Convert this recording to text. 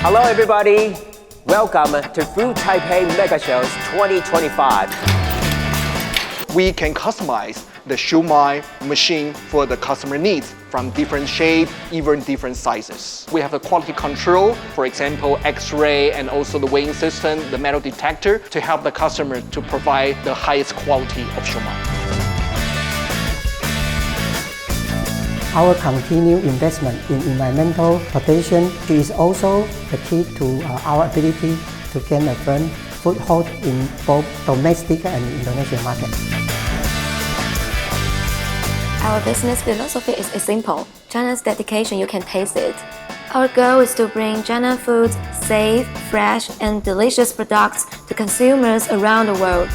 Hello everybody, welcome to Food Taipei Mega Shows 2025. We can customize the shumai machine for the customer needs from different shape, even different sizes. We have the quality control, for example, X-ray and also the weighing system, the metal detector to help the customer to provide the highest quality of shumai. Our continued investment in environmental protection is also the key to our ability to gain a firm foothold in both domestic and international markets. Our business philosophy is simple. China's dedication, you can taste it. Our goal is to bring China foods, safe, fresh, and delicious products to consumers around the world.